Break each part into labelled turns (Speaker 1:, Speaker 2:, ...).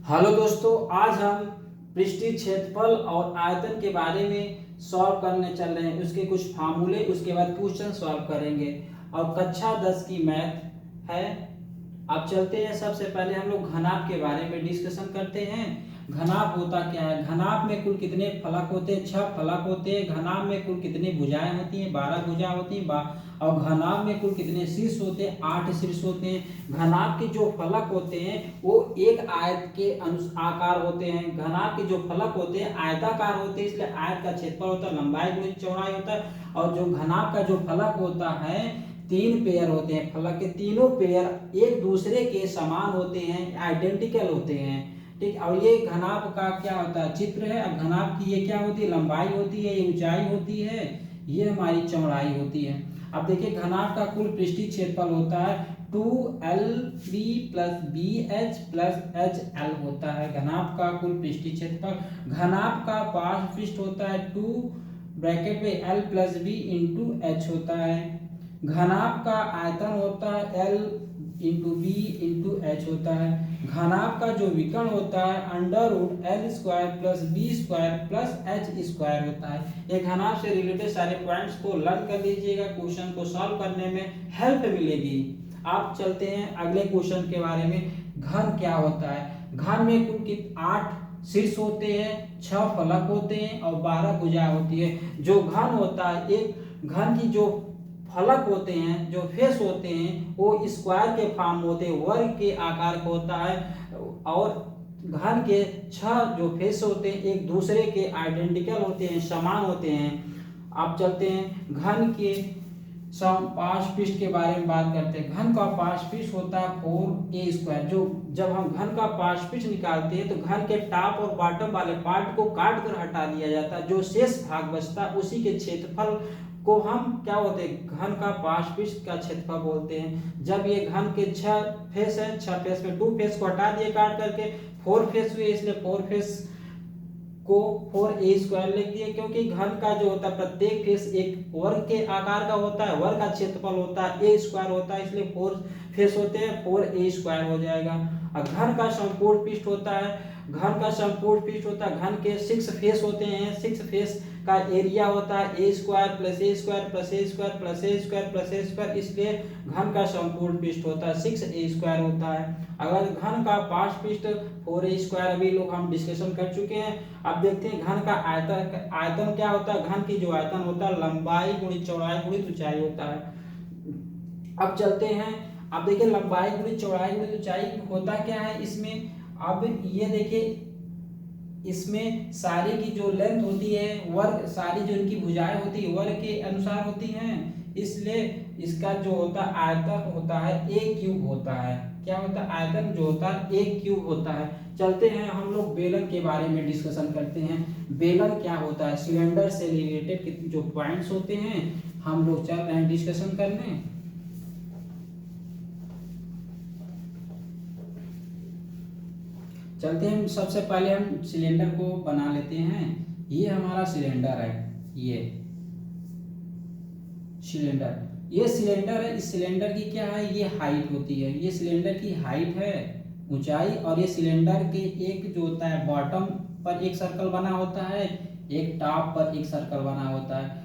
Speaker 1: Hello दोस्तों, आज हम पृष्ठीय क्षेत्रफल और आयतन के बारे में सॉल्व करने चल रहे हैं। उसके कुछ फार्मूले, उसके बाद क्वेश्चन सॉल्व करेंगे और कक्षा 10 की मैथ है। अब चलते हैं। सबसे पहले हम लोग घनाभ के बारे में डिस्कशन करते हैं। घनाभ होता क्या है? घनाभ में कुल कितने फलक होते हैं? 6 फलक होते हैं। घनाभ में कुल कितनी भुजाएं होती हैं? 12 भुजा होती हैं। और घनाभ में कुल कितने शीर्ष होते हैं? 8 शीर्ष होते हैं। घनाभ के जो फलक होते हैं वो एक आयत के आकार होते हैं। घनाभ के जो फलक होते हैं आयताकार होते हैं, इसलिए आयत का क्षेत्रफल होता है, लंबाई गुणित चौड़ाई होता है। और जो घनाभ का जो फलक होता है, 3 पेयर होते हैं। फलक के तीनों पेयर एक दूसरे के समान होते हैं, आइडेंटिकल होते हैं। ठीक। और ये घनाभ का क्या होता है? चित्र है। अब घनाभ की ये क्या होती है? लंबाई होती है, ये ऊंचाई होती है, ये हमारी चौड़ाई होती है। अब देखिए, घनाभ का कुल पृष्ठीय क्षेत्रफल होता है 2LB plus BH plus HL होता है। घनाभ का कुल पृष्ठीय क्षेत्रफल। घनाभ का पार्श्व पृष्ठ होता है 2 ब्रैकेट में L plus B into H होता है। घनाभ का आयतन होता है L into B into H होता है। घनाभ का जो विकर्ण होता है under root L square plus B square plus H square होता है। ये घनाभ से रिलेटेड सारे पॉइंट्स को लर्न कर लीजिएगा, क्वेश्चन को सॉल्व करने में हेल्प मिलेगी। आप चलते हैं अगले क्वेश्चन के बारे में। घन क्या होता है? घन में कुल 8 शीर्ष होते हैं, 6 फलक होते हैं और 12 भुजा होती है। जो घन होता है, एक घन की जो फलक होते हैं, जो फेस होते हैं, वो स्क्वायर के फॉर्म होते हैं, वर्ग के आकार का होता है। और घन के 6 जो फेस होते हैं एक दूसरे के आइडेंटिकल होते हैं, समान होते हैं। आप चलते हैं घन के पार्श्व पृष्ठ के बारे में बात करते हैं। घन का पार्श्व पृष्ठ होता है 4a स्क्वायर। जो जब हम घन का पार्श्व पृष्ठ निकालते हैं तो घन के टॉप और बॉटम वाले पार्ट को काट कर हटा दिया जाता है। जो शेष भाग बचता है उसी के क्षेत्रफल को हम क्या होते हैं? घन का पार्श्व पृष्ठ का क्षेत्रफल बोलते हैं। जब ये घन के 6 फेस है, 6 फेस में 2 फेस को हटा दिए काट करके, 4 फेस हुए, इसलिए 4 फेस को 4a स्क्वायर लिख दिए। क्योंकि घन का जो होता है प्रत्येक फेस एक वर्ग के आकार का होता है, वर्ग का क्षेत्रफल होता है a स्क्वायर होता है, इसलिए 4 फेस होते हैं, 4a स्क्वायर हो जाएगा। और घन का संपूर्ण पृष्ठ होता है, घन का संपूर्ण पृष्ठ होता है, घन के 6 फेस होते हैं, 6 फेस का एरिया होता है a square plus a square plus a square plus a square plus a square, इसलिए घन का संपूर्ण पृष्ठ होता है 6a स्क्वायर होता है। अगर घन का पार्श्व पृष्ठ 4a स्क्वायर अभी लोग हम डिस्कशन कर चुके हैं। अब देखते हैं घन का आयतन क्या होता है? घन की जो आयतन होता है लंबाई गुणित चौड़ाई गुणित ऊंचाई होता है। अब चलते हैं। अब देखिए, लंबाई गुणित चौड़ाई गुणित ऊंचाई होता क्या है इसमें? अब ये देखिए, इसमें सारी की जो लेंथ होती है वर्ग, सारी जो इनकी भुजाएं होती है वर्ग के अनुसार होती हैं, इसलिए इसका जो होता है आयतन होता है a क्यूब होता है। क्या होता है? आयतन जो होता है a क्यूब होता है। चलते हैं हम लोग बेलन के बारे में डिस्कशन करते हैं। बेलन क्या होता है? सिलेंडर से रिलेटेड जो पॉइंट्स होते हैं हम लोग चल रहे हैं डिस्कशन करने। चलते हैं। सबसे पहले हम सिलेंडर को बना लेते हैं। ये हमारा सिलेंडर है, ये सिलेंडर, ये सिलेंडर है। इस सिलेंडर की क्या है? ये हाइट होती है, ये सिलेंडर की हाइट है, ऊंचाई। और ये सिलेंडर के एक जो होता है बॉटम पर एक सर्कल बना होता है, एक टॉप पर एक सर्कल बना होता है।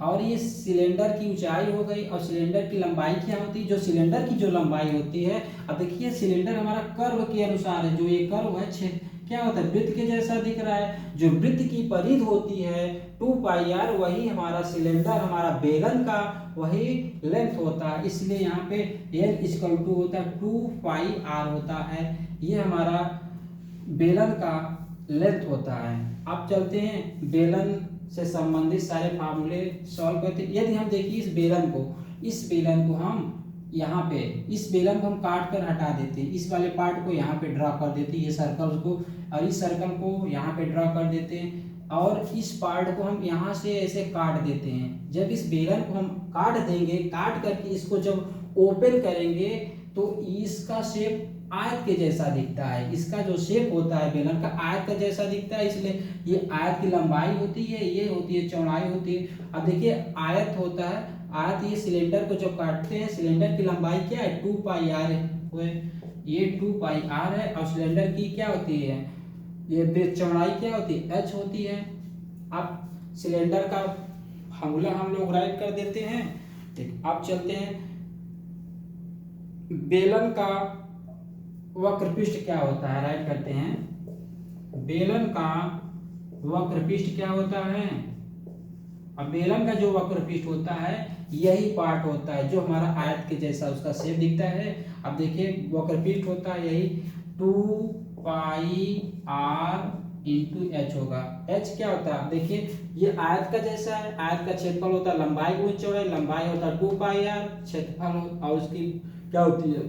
Speaker 1: और ये सिलेंडर की ऊंचाई हो गई। और सिलेंडर की लंबाई क्या होती है? जो सिलेंडर की जो लंबाई होती है, अब देखिए सिलेंडर हमारा कर्व के अनुसार है। जो ये कर्व है क्या होता है? वृत्त के जैसा दिख रहा है। जो वृत्त की परिधि होती है 2πr, वही हमारा सिलेंडर, हमारा बेलन का वही लेंथ होता है। इसलिए यहाँ पे l इक्वल टू होता है 2πr होता है। ये हमारा बेलन का लेंथ होता है। अब चलते हैं बेलन से संबंधित सारे फार्मूले सॉल्व करते हैं। यदि हम देखिए इस बेलन को हम यहाँ पे, इस बेलन को हम काट कर हटा देते हैं, इस वाले पार्ट को यहाँ पे ड्रॉ कर देते हैं, ये सर्कल को, और इस सर्कल को यहाँ पे ड्रॉ कर देते हैं, और इस पार्ट को हम यहाँ से ऐसे काट देते हैं। जब इस बेलन को हम काट देंगे, काट करके इसको जब ओपन करेंगे तो इसका शेप आयत के जैसा दिखता है। इसका जो शेप होता है बेलन का आयत का जैसा दिखता है, इसलिए ये आयत की लंबाई होती है, ये होती है चौड़ाई होती है। अब देखिए आयत होता है आयत ये सिलेंडर को जब काटते हैं, सिलेंडर की लंबाई क्या है 2 पाई आर है, ये 2 पाई आर है, और सिलेंडर की क्या होती है, ये चौड़ाई क्या होती है h होती है। अब सिलेंडर का फार्मूला हम लोग राइट कर देते हैं। ठीक, अब चलते हैं बेलन का वक्रपृष्ठ क्या होता है, राइट करते हैं। बेलन का वक्रपृष्ठ क्या होता है। अब बेलन का जो वक्रपृष्ठ होता है यही पार्ट होता है जो हमारा आयत के जैसा उसका शेप दिखता है। अब देखिए वक्रपृष्ठ होता है यही 2 पाई आर इंटू एच होगा। एच क्या होता है, देखिए ये आयत का जैसा है, आयत का क्षेत्रफल होता है लंबाई गुणित चौड़ाई, लंबाई होता है 2 पाई आर, क्षेत्रफल और उसकी क्या होती है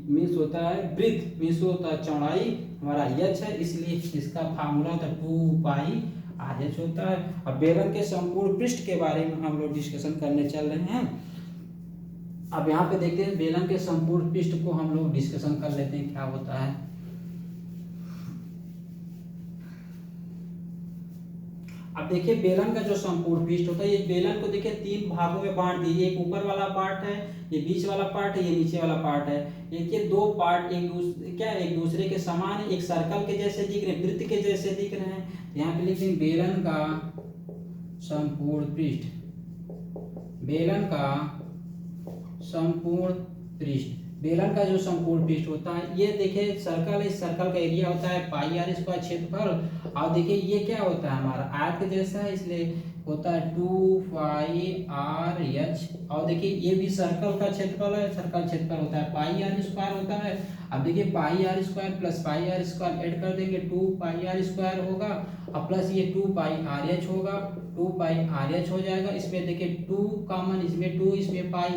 Speaker 1: मीन्स होता है ब्रीथ, मीन्स होता है चौड़ाई, हमारा एच है, इसलिए इसका फार्मूला होता है 2 पाई आर एच होता है। अब बेलन के संपूर्ण पृष्ठ के बारे में हम लोग डिस्कशन करने चल रहे हैं। अब यहाँ पे देखते हैं बेलन के संपूर्ण पृष्ठ को हम लोग डिस्कशन कर लेते हैं क्या होता है। अब देखिए बेलन का जो संपूर्ण पृष्ठ होता है, ये बेलन को देखिए 3 भागों में बांट दिए, एक ऊपर वाला पार्ट है, ये बीच वाला पार्ट है, ये नीचे वाला पार्ट है। ये 2 पार्ट एक दूसरे के समान है, एक सर्कल के जैसे दिख रहे हैं, वृत्त के जैसे दिख रहे हैं। यहाँ पे लिखते हैं बेलन का संपूर्ण पृष्ठ, बेलन का संपूर्ण पृष्ठ। बेलन का जो संपूर्ण पृष्ठ होता है, ये देखिए सर्कल है, इस सर्कल का एरिया होता है पाई आर स्क्वायर क्षेत्रफल, और देखिए ये क्या होता है हमारा आयत के जैसा है, इसलिए होता है 2 पाई आर एच, और देखिए ये भी सर्कल का क्षेत्रफल है, सर्कल क्षेत्रफल होता है पाई आर स्क्वायर होता है। अब देखिए pi r square plus pi r square add कर देंगे 2 पाई आर स्क्वायर होगा, और प्लस ये 2 पाई आर एच होगा, 2 पाई आर एच हो जाएगा। इसमें देखिए 2 कॉमन, इसमें 2, इसमें पाई,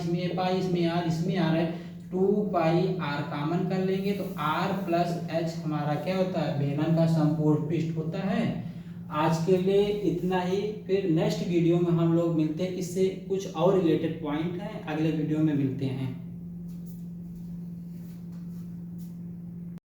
Speaker 1: इसमें आर, इसमें आर है, 2 पाई आर कॉमन कर लेंगे तो आर प्लस एच हमारा क्या होता है बेलन का संपूर्ण पृष्ठ होता है। आज के लिए इतना ही, फिर नेक्स्ट वीडियो में हम लोग मिलते हैं, इससे कुछ और रिलेटेड पॉइंट हैं, अगले वीडियो में मिलते हैं।